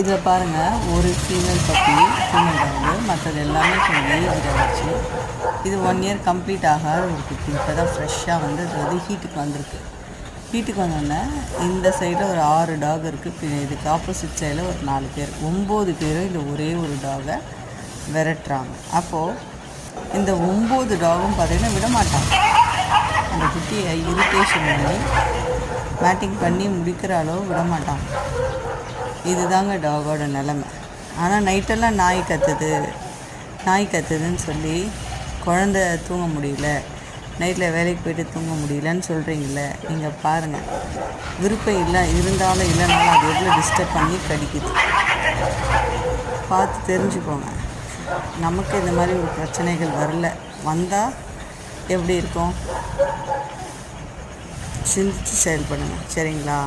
இதில் பாருங்கள், ஒரு ஃபீமேல் டாகு, மற்றது எல்லாமே ஏஜ்டு ஆகிடுச்சு. இது 1 இயர் கம்ப்ளீட் ஆகாத ஒரு குட்டி. இப்போ தான் ஃப்ரெஷ்ஷாக வந்து இது வந்து ஹீட்டுக்கு வந்திருக்கு. ஹீட்டுக்கு வந்தோடனே இந்த சைடில் ஒரு 6 டாக் இருக்குது. இதுக்கு ஆப்போசிட் சைடில் ஒரு 4 பேர், 9 பேரும் இந்த ஒரே ஒரு டாகை விரட்டுறாங்க. அப்போது இந்த 9 டாகும் பார்த்திங்கன்னா விட மாட்டாங்க. அந்த குட்டியை இரிட்டேஷன் பண்ணி மேட்டிங் பண்ணி முடிக்கிற அளவு விட மாட்டாங்க. இதுதாங்க டாகோட நிலமை. ஆனால் நைட்டெல்லாம் நாய் கத்துதுன்னு சொல்லி குழந்த தூங்க முடியல, நைட்டில் வேலைக்கு போய்ட்டு தூங்க முடியலன்னு சொல்கிறீங்கள. நீங்கள் பாருங்கள், விருப்பம் இருந்தாலும் இல்லைனாலும் அது எவ்வளோ டிஸ்டர்ப் பண்ணி கடிக்குது. பார்த்து தெரிஞ்சுக்கோங்க. நமக்கு இந்த மாதிரி ஒரு பிரச்சனைகள் வந்தால் எப்படி இருக்கும்? சிந்தித்து செயல்படுங்க. சரிங்களா?